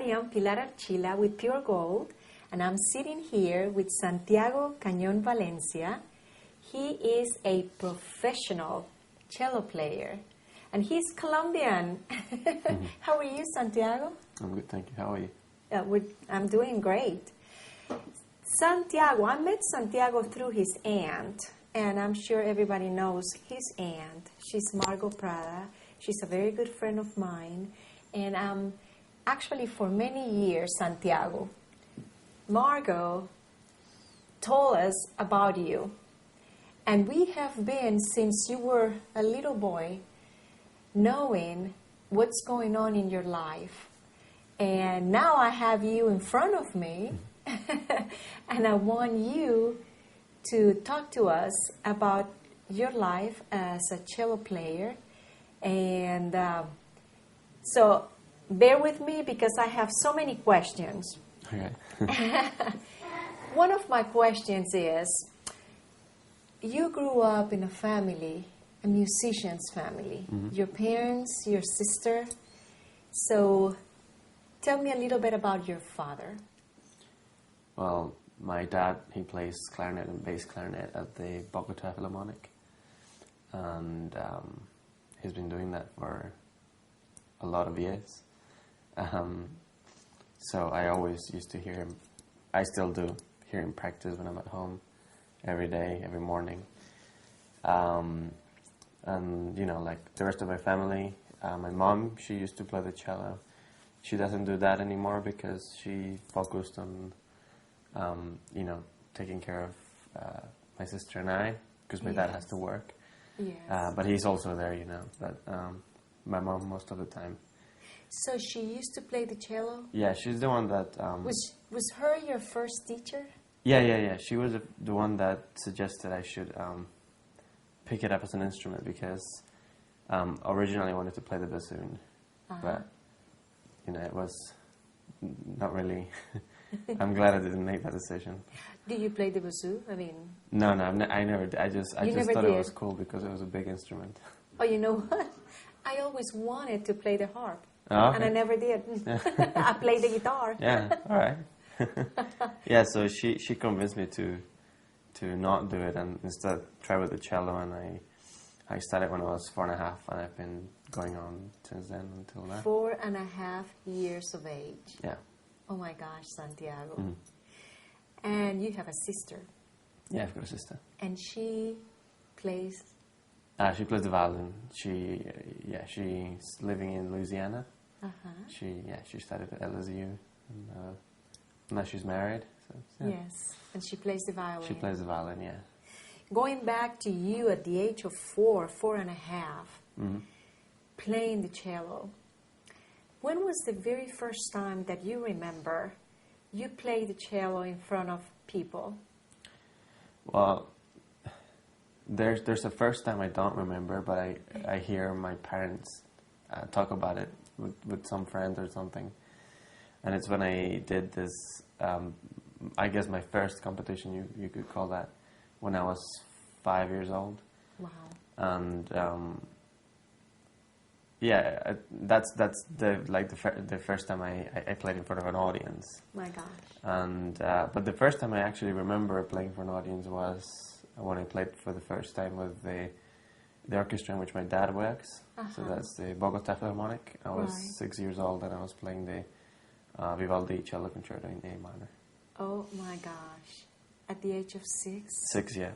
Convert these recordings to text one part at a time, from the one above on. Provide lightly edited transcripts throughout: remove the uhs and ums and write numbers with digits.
everybody. I'm Pilar Archila with Pure Gold, and I'm sitting here with Santiago Canon Valencia. He is a professional cello player, and he's Colombian. Mm-hmm. How are you, Santiago? I'm good, thank you. How are you? I'm doing great. Santiago, I met Santiago through his aunt, and I'm sure everybody knows his aunt. She's Margot Prada. She's a very good friend of mine, and actually for many years, Santiago, Margot told us about you, and we have been, since you were a little boy, knowing what's going on in your life. And now I have you in front of me, and I want you to talk to us about your life as a cello player. And so bear with me because I have so many questions. Okay. One of my questions is, you grew up in a family, a musician's family. Mm-hmm. Your parents, your sister. So tell me a little bit about your father. Well, my dad, he plays clarinet and bass clarinet at the Bogota Philharmonic. And he's been doing that for a lot of years. So I always used to hear him. I still do hear him practice when I'm at home, every day, every morning. And, you know, like the rest of my family, my mom, she used to play the cello. She doesn't do that anymore because she focused on, you know, taking care of my sister and I, because my dad has to work. Yes. But he's also there, you know, but my mom most of the time. So she used to play the cello? Yeah, she's the one that... Was her your first teacher? Yeah. She was the one that suggested I should pick it up as an instrument because originally I wanted to play the bassoon. But, you know, it was not really... I'm glad I didn't make that decision. Did you play the bassoon? I mean... No, I never did. I just thought it was cool because it was a big instrument. Oh, you know what? I always wanted to play the harp. Oh, okay. And I never did. I played the guitar. Yeah, all right. Yeah, so she convinced me to not do it and instead try with the cello, and I started when I was 4.5, and I've been going on since then until now. 4.5 years of age. Yeah. Oh my gosh, Santiago. Mm-hmm. And you have a sister. Yeah, I've got a sister. And she plays? She plays the violin. She's living in Louisiana. She studied at LSU, and now she's married. So, yeah. Yes, and she plays the violin. She plays the violin, yeah. Going back to you at the age of 4.5, playing the cello, when was the very first time that you remember you played the cello in front of people? Well, there's a first time I don't remember, but I hear my parents talk about it with some friend or something. And it's when I did this, I guess my first competition, you could call that, when I was 5 years old. Wow. And yeah, that's the first time I played in front of an audience. My gosh. And but the first time I actually remember playing for an audience was when I played for the first time with the orchestra in which my dad works. So that's the Bogota Philharmonic. I was 6 years old, and I was playing the Vivaldi cello concerto in A minor. Oh my gosh. At the age of 6? 6, yeah.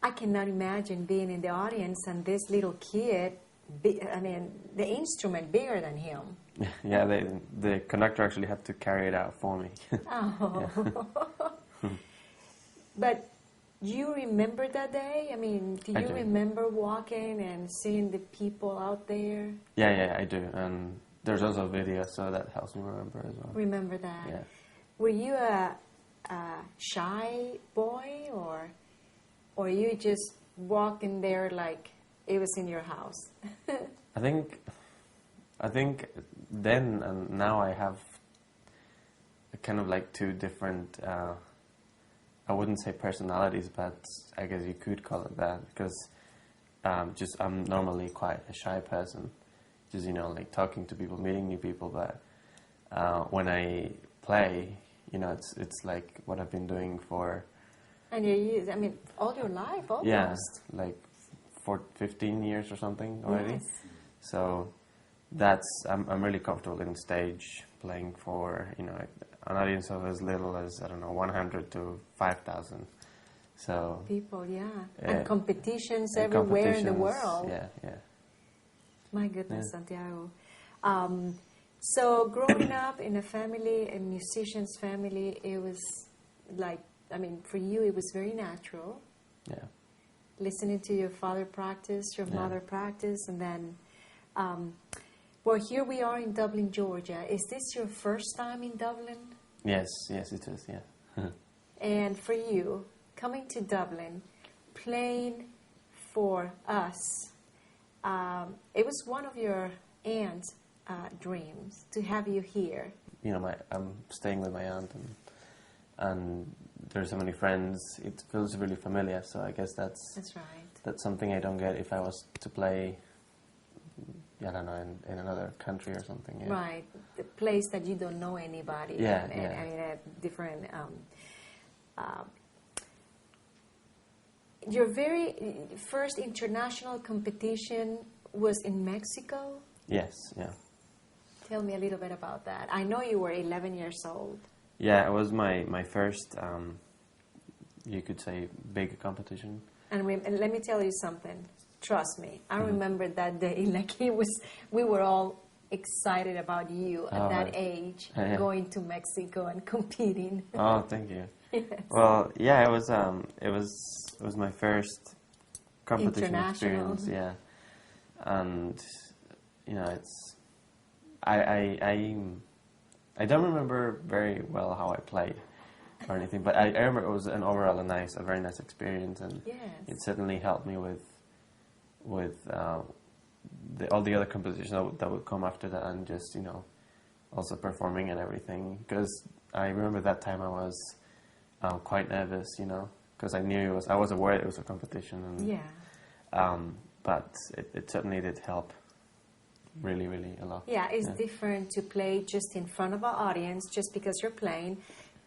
I cannot imagine being in the audience and this little kid, the instrument bigger than him. Yeah, the conductor actually had to carry it out for me. Oh. But you remember that day? I mean, do you remember walking and seeing the people out there? Yeah, I do. And there's also a video, so that helps me remember as well. Remember that? Yeah. Were you a shy boy, or you just walk in there like it was in your house? I think then and now I have kind of like two different, I wouldn't say personalities, but I guess you could call it that, because I'm normally quite a shy person, just, like talking to people, meeting new people, but when I play, you know, it's like what I've been doing for... And I mean, all your life, almost. Yeah, like for 15 years or something already. Yes. So I'm really comfortable in stage playing for, you know, an audience of as little as, I don't know, 100 to 5,000. So people, yeah. And competitions everywhere in the world. Yeah, yeah. My goodness, Santiago. So growing up in a musician's family, it was like, I mean, for you, it was very natural. Yeah. Listening to your father practice, your mother practice, and then, well, here we are in Dublin, Georgia. Is this your first time in Dublin? Yes, it is, yeah. And for you, coming to Dublin, playing for us, it was one of your aunt's dreams to have you here. You know, I'm staying with my aunt, and there's so many friends. It feels really familiar. So I guess that's right. That's something I don't get if I was to play, I don't know, in another country or something. Yeah. Right, the place that you don't know anybody. Yeah, and I mean, a different. Your very first international competition was in Mexico? Yes, yeah. Tell me a little bit about that. I know you were 11 years old. Yeah, it was my first, you could say, big competition. And let me tell you something. Trust me. I remember that day, like we were all excited about you at that age, going to Mexico and competing. Oh, thank you. Yes. Well, yeah, it was my first competition experience. Yeah, and you know, I don't remember very well how I played or anything, but I remember it was a very nice experience, and it certainly helped me with all the other competitions that would come after that, and just, you know, also performing and everything. Because I remember that time I was quite nervous, you know, because I was aware it was a competition, and but it certainly did help. Really, really a lot. Yeah, it's different to play just in front of an audience just because you're playing,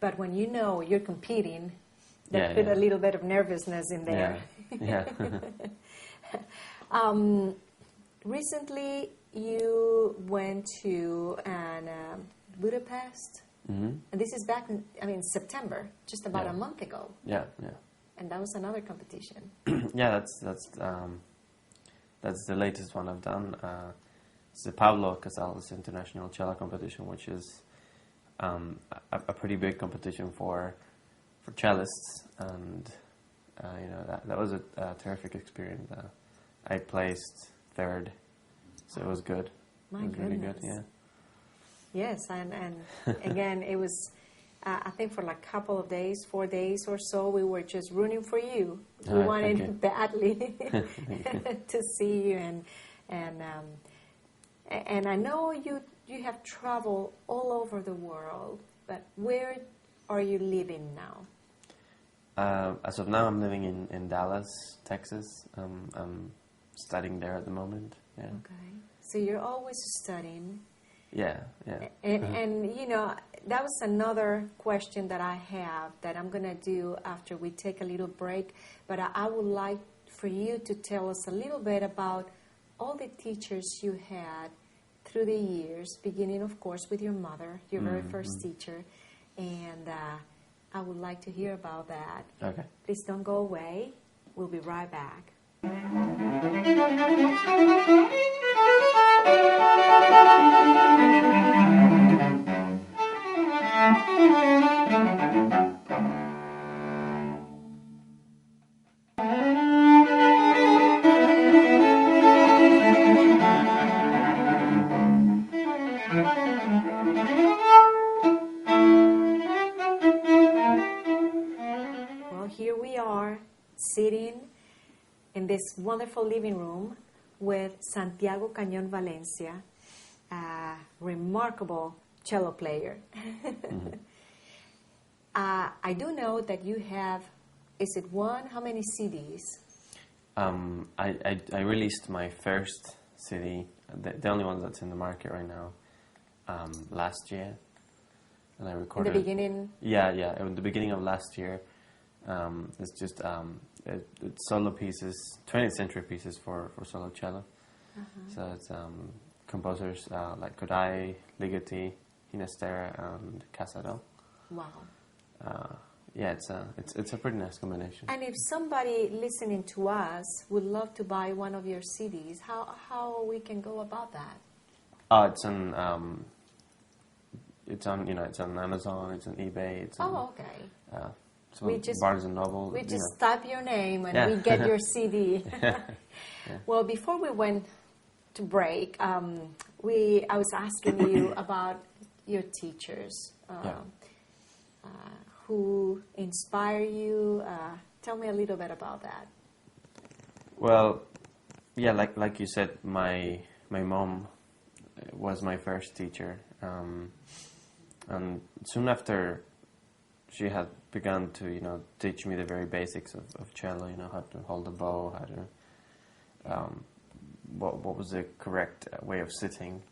but when you know you're competing, that put a little bit of nervousness in there. Yeah. Recently, you went to Budapest, and this is back in September, just about a month ago. Yeah. And that was another competition. Yeah, that's the latest one I've done. It's the Pablo Casals International Cello Competition, which is a pretty big competition for cellists, and you know, that was a terrific experience. I placed third, so it was good. My it was goodness. Really good, yeah. Yes, and again, it was, I think for like a couple of days, 4 days or so, we were just rooting for you. We wanted badly to see you, and I know you have traveled all over the world, but where are you living now? As of now, I'm living in Dallas, Texas. I'm studying there at the moment. Yeah. Okay. So you're always studying. Yeah. And you know, that was another question that I have that I'm going to do after we take a little break. But I would like for you to tell us a little bit about all the teachers you had through the years, beginning, of course, with your mother, your very first teacher. And I would like to hear about that. Okay. Please don't go away. We'll be right back. Well, here we are, sitting in this wonderful living room with Santiago Cañón Valencia, a remarkable cello player. I do know that you have, is it one? How many CDs? I released my first CD, the only one that's in the market right now, last year, and I In recorded. the beginning? Yeah, in the beginning of last year. It's just it's solo pieces, 20th century pieces for solo cello. So it's composers like Kodai, Ligeti, Ginastera, and Casado. Wow. Yeah, it's a pretty nice combination. And if somebody listening to us would love to buy one of your CDs, how we can go about that? It's on Amazon, it's on eBay, it's on okay. Barnes and Noble. We just type your name and we get your CD. Yeah. Well, before we went to break, I was asking you about your teachers. Who inspire you? Tell me a little bit about that. Well, yeah, like you said, my mom was my first teacher, and soon after she had begun to teach me the very basics of cello, how to hold the bow, how to what was the correct way of sitting.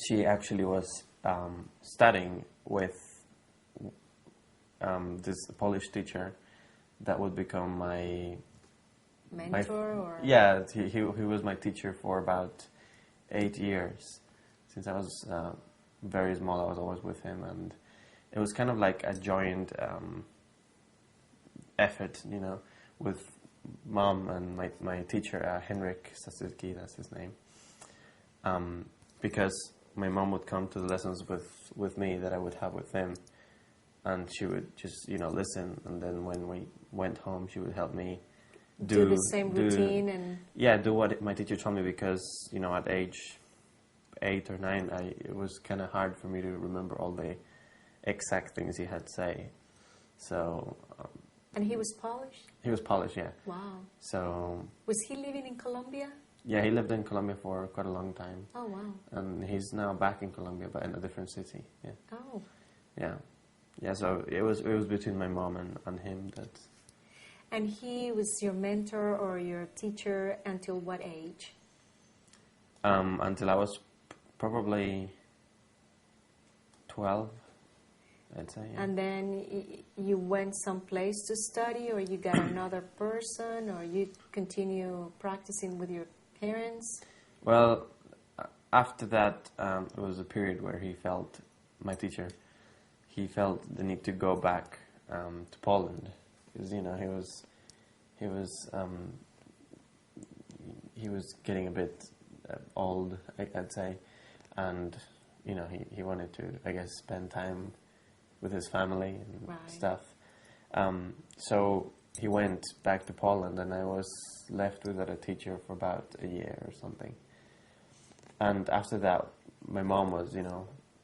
She actually was studying with this Polish teacher that would become my mentor. Or yeah, he was my teacher for about 8 years. Since I was very small, I was always with him, and it was kind of like a joint effort, with mom and my teacher, Henrik Sasirki, that's his name. Because my mom would come to the lessons with me that I would have with him, and she would just listen, and then when we went home, she would help me do the same routine and do what my teacher told me, because at age 8 or 9, it was kind of hard for me to remember all the exact things he had to say. So and he was Polish? He was Polish, yeah. Wow. So was he living in Colombia? Yeah, he lived in Colombia for quite a long time. Oh, wow. And he's now back in Colombia, but in a different city. Yeah. Oh. Yeah, so it was between my mom and him that. And he was your mentor or your teacher until what age? Until I was probably 12, I'd say. Yeah. And then you went someplace to study, or you got another person, or you continue practicing with your parents? Well, after that, it was a period where my teacher felt the need to go back to Poland, because he was getting a bit old, I'd say, and he wanted to, I guess, spend time with his family and stuff. So he went back to Poland, and I was left without a teacher for about a year or something. And after that, my mom was,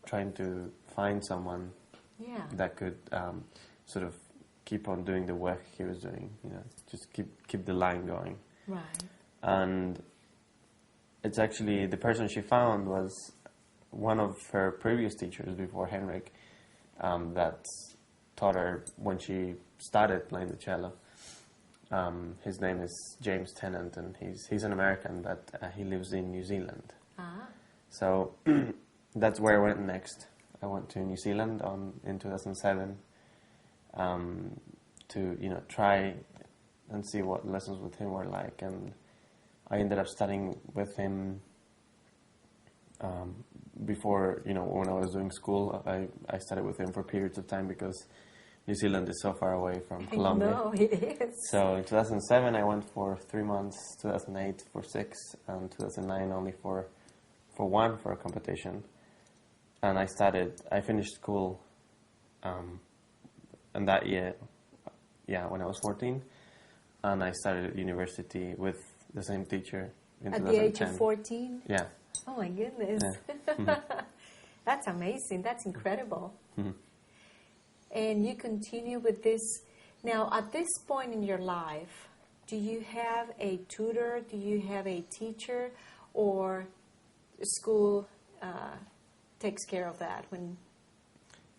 trying to find someone that could sort of keep on doing the work he was doing, just keep the line going. Right. And it's actually the person she found was one of her previous teachers before Henrik, that taught her when she started playing the cello. His name is James Tennant, and he's an American, but he lives in New Zealand. Ah. So that's where I went next. I went to New Zealand in 2007 to try and see what lessons with him were like, and I ended up studying with him before, when I was doing school. I studied with him for periods of time because New Zealand is so far away from Colombia. No, it is. So in 2007 I went for 3 months, 2008 for 6, and 2009 only for a competition. And I finished school and that year, when I was 14, and I started at university with the same teacher in At 2010. the age of 14? Yeah. Oh my goodness. Yeah. Mm-hmm. That's amazing. That's incredible. Mm-hmm. And you continue with this. Now, at this point in your life, do you have a tutor? Do you have a teacher? Or school takes care of that?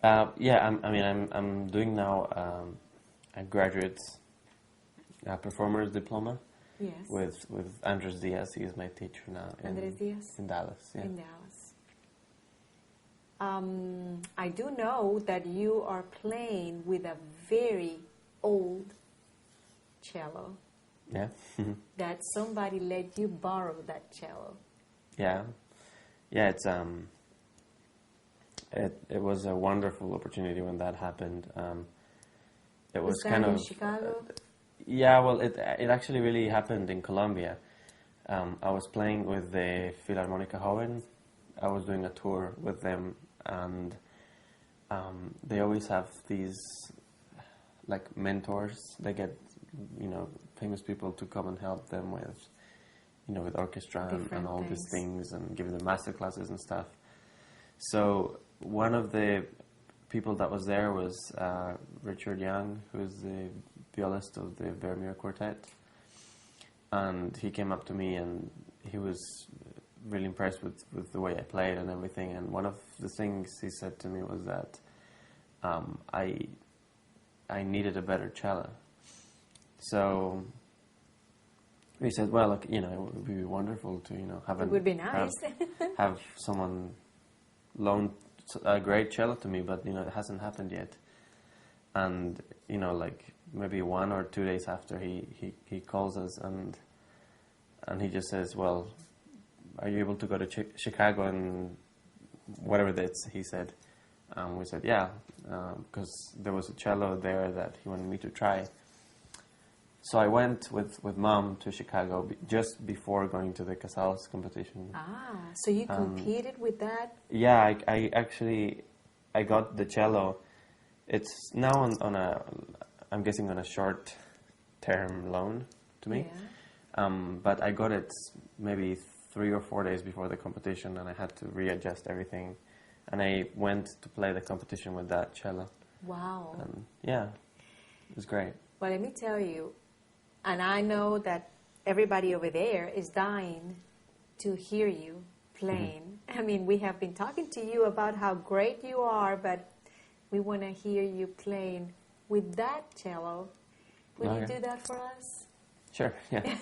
I'm doing now a graduate performer's diploma. Yes. With Andres Diaz. He is my teacher now. Andres Diaz? In Dallas, yeah. In Dallas. I do know that you are playing with a very old cello. Yeah. That somebody let you borrow that cello. Yeah. Yeah, it was a wonderful opportunity when that happened. It was that kind in of Chicago? Yeah, well, it actually really happened in Colombia. I was playing with the Filarmónica Joven. I was doing a tour with them, and they always have these like mentors. They get, famous people to come and help them with, with orchestra and all these things, and give them master classes and stuff. So one of the people that was there was Richard Young, who's the violist of the Vermeer Quartet. And he came up to me and he was really impressed with the way I played and everything. And one of the things he said to me was that I needed a better cello. So he said, well, look, it would be wonderful to, have it would be nice. have someone loan a great cello to me, but, it hasn't happened yet. And, maybe 1 or 2 days after he calls us and he just says, well, are you able to go to Chicago and whatever that's, he said. We said, yeah, because there was a cello there that he wanted me to try. So I went with Mom to Chicago just before going to the Casals competition. So you competed with that? Yeah, I actually got the cello. It's now on a, I'm guessing on a short-term loan to me. Yeah. But I got it maybe 3 or 4 days before the competition, and I had to readjust everything. And I went to play the competition with that cello. Wow. And yeah, it was great. Well, let me tell you, and I know that everybody over there is dying to hear you playing. Mm-hmm. I mean, we have been talking to you about how great you are, but we want to hear you playing with that cello. Will you do that for us? Sure, yeah.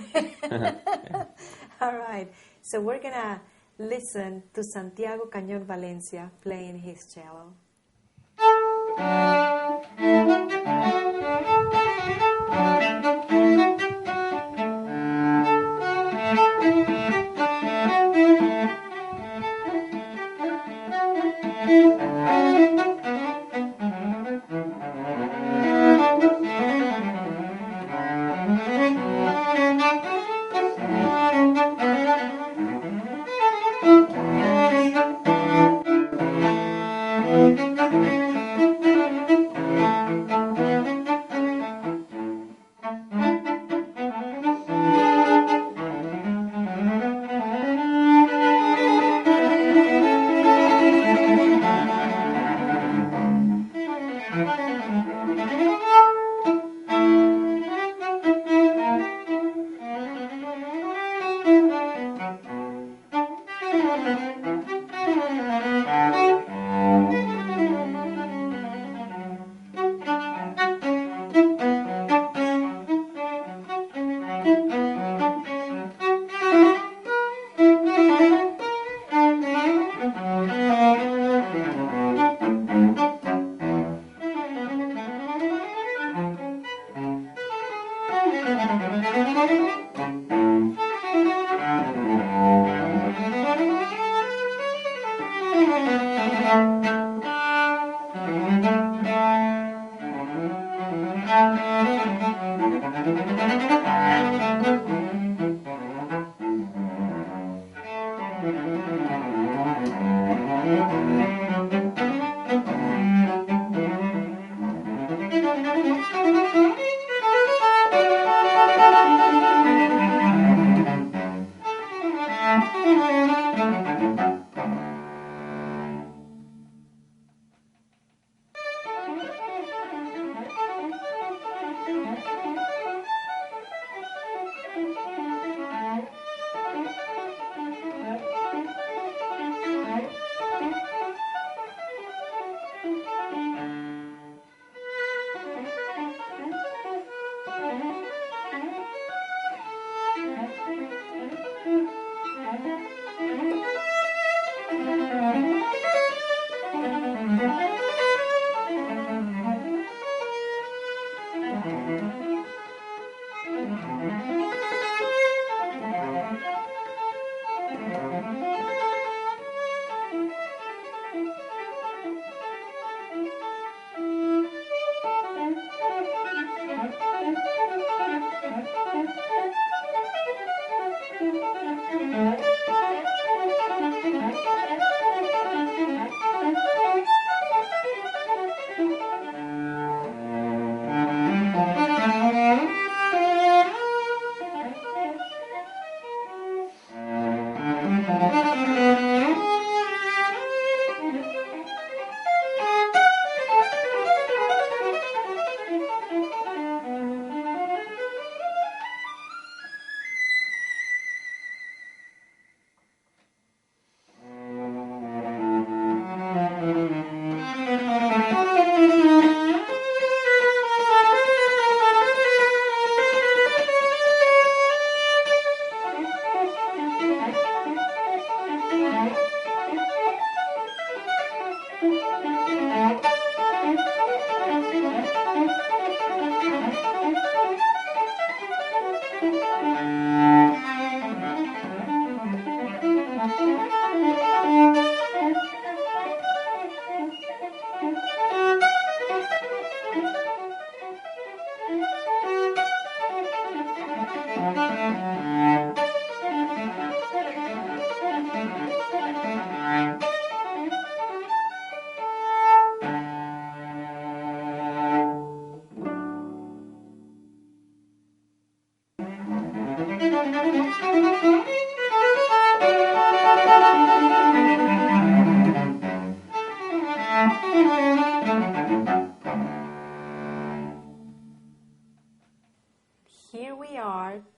All right. So we're going to listen to Santiago Cañón Valencia playing his cello.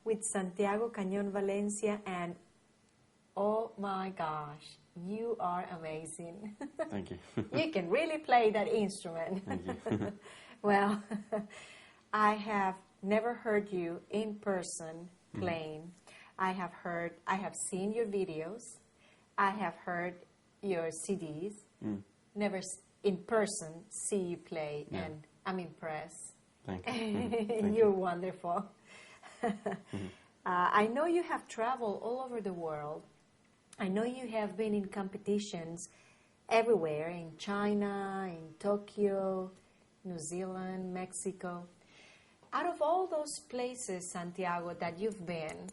with Santiago Cañón Valencia, and oh my gosh, you are amazing. Thank you. You can really play that instrument. Thank you. Well, I have never heard you in person playing. I have seen your videos. I have heard your CDs. Never in person see you play, and I'm impressed. Thank you. Thank You're you. wonderful. I know you have traveled all over the world. I know you have been in competitions everywhere, in China, in Tokyo, New Zealand, Mexico. Out of all those places, Santiago, that you've been,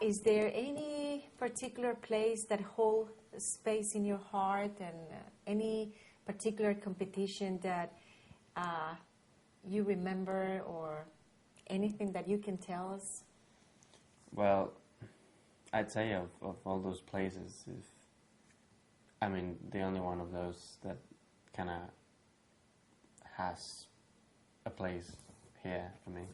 is there any particular place that holds space in your heart, and any particular competition that you remember, or anything that you can tell us? Well, I'd say of all those places, the only one of those that kind of has a place here for me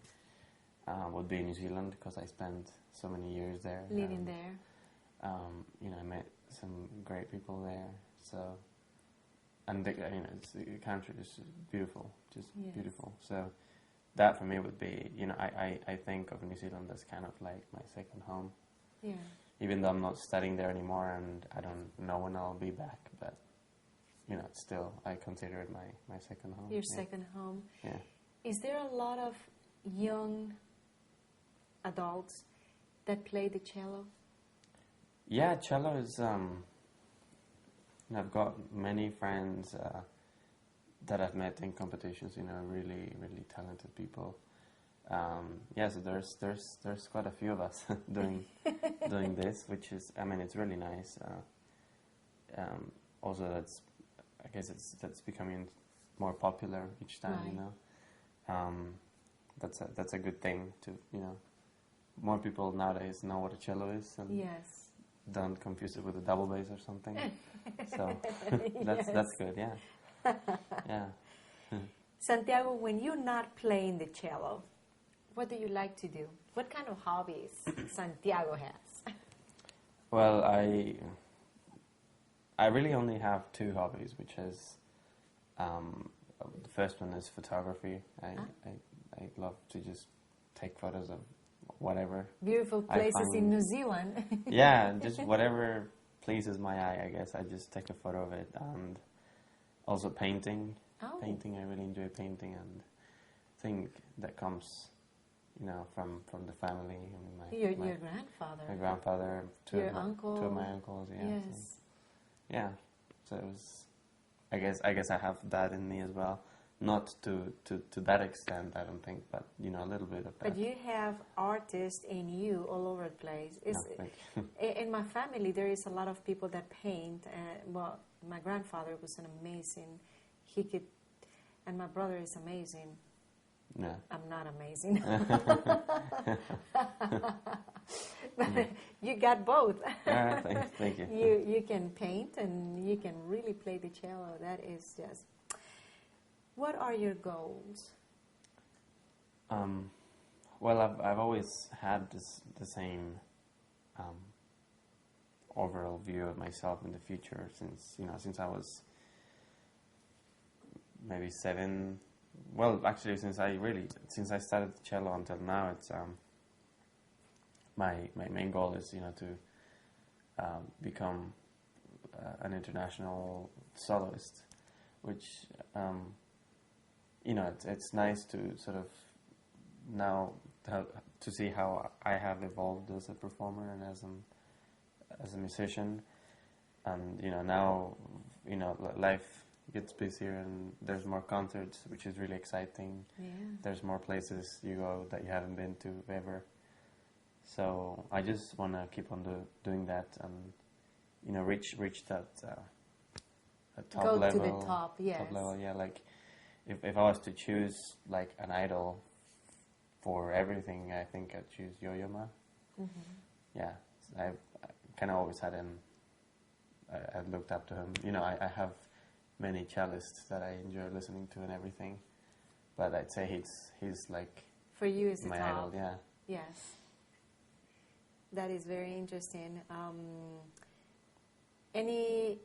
would be New Zealand, because I spent so many years there. Living there. I met some great people there. So, and the country is beautiful, just beautiful. So, that for me would be, I think of New Zealand as kind of like my second home. Yeah. Even though I'm not studying there anymore, and I don't know when I'll be back, but still I consider it my second home. Your second home. Yeah. Is there a lot of young adults that play the cello? Yeah, cello is. I've got many friends that I've met in competitions. Really, really talented people. So there's quite a few of us doing this, which is, it's really nice. Also, that's becoming more popular each time. Right. That's a good thing to more people nowadays know what a cello is, and Yes. don't confuse it with a double bass or something. So that's good. Yeah. Yeah. Santiago, when you're not playing the cello, what do you like to do? What kind of hobbies Santiago has? Well, I really only have two hobbies, which is the first one is photography. I love to just take photos of whatever. Beautiful places in New Zealand. Yeah, just whatever pleases my eye, I guess. I just take a photo of it. And also painting. Oh. Painting, I really enjoy painting, and I think that comes from the family. Your grandfather. My grandfather, Your uncle. Two of my uncles, yeah. Yes. So, yeah. So it was, I guess I have that in me as well. Not to that extent, I don't think, but a little bit of that. But you have artists in you all over the place. In my family, there is a lot of people that paint. My grandfather was an amazing. He could, and my brother is amazing. Yeah. I'm not amazing. But you got both. Thank you. You can paint, and you can really play the cello. That is just... What are your goals? Well, I've always had the same overall view of myself in the future since I was maybe 7. Well, actually, since I started the cello until now, it's my main goal is to become an international soloist, which it's nice to sort of now to see how I have evolved as a performer and as a musician, and now life gets busier and there's more concerts, which is really exciting. Yeah. There's more places you go that you haven't been to ever. So I just want to keep on doing that and reach that top Go level. to the top, yes. Top level, yeah. Like if I was to choose like an idol for everything, I think I'd choose Yo-Yo Ma. Mm-hmm. Yeah, I kind of always had him. I looked up to him. I have many cellists that I enjoy listening to and everything, but I'd say he's like for you is the my top. idol. Yeah. Yes. That is very interesting. Any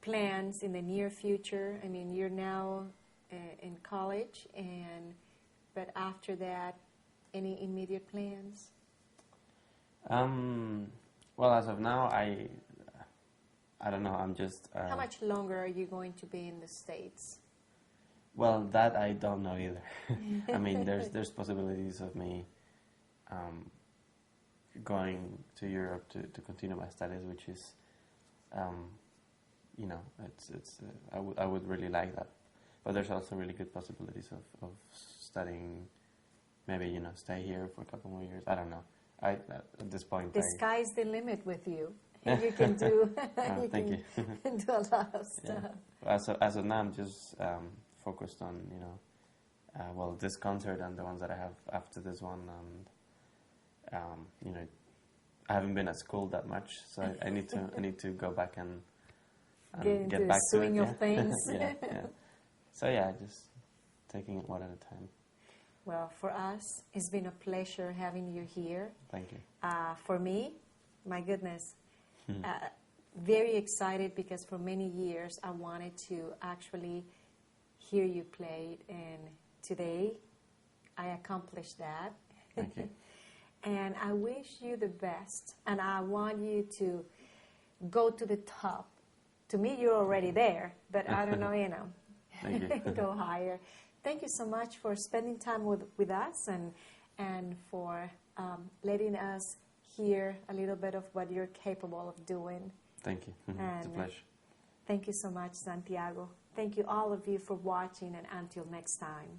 plans in the near future? I mean, you're now in college, but after that, any immediate plans? Well, as of now, I don't know. I'm just. How much longer are you going to be in the States? Well, that I don't know either. I mean, there's possibilities of me going to Europe to continue my studies, which is, you know, I would really like that. But there's also really good possibilities of studying, maybe, you know, stay here for a couple more years. I don't know. At this point, the sky's the limit with you. You can do thank you. do a lot of stuff. Yeah. As of now, I'm just focused on, you know, well, this concert and the ones that I have after this one, and you know, I haven't been at school that much, so I need to go back and get back to swing it. of things. Yeah. So yeah, just taking it one at a time. Well, for us, it's been a pleasure having you here. Thank you. For me, my goodness, very excited because for many years I wanted to actually hear you play, and today I accomplished that. Thank you. And I wish you the best, and I want you to go to the top. To me, you're already there, but I don't know, you know, Thank you. go higher. Thank you so much for spending time with us and for letting us hear a little bit of what you're capable of doing. Thank you. It's a pleasure. Thank you so much, Santiago. Thank you, all of you, for watching, and until next time.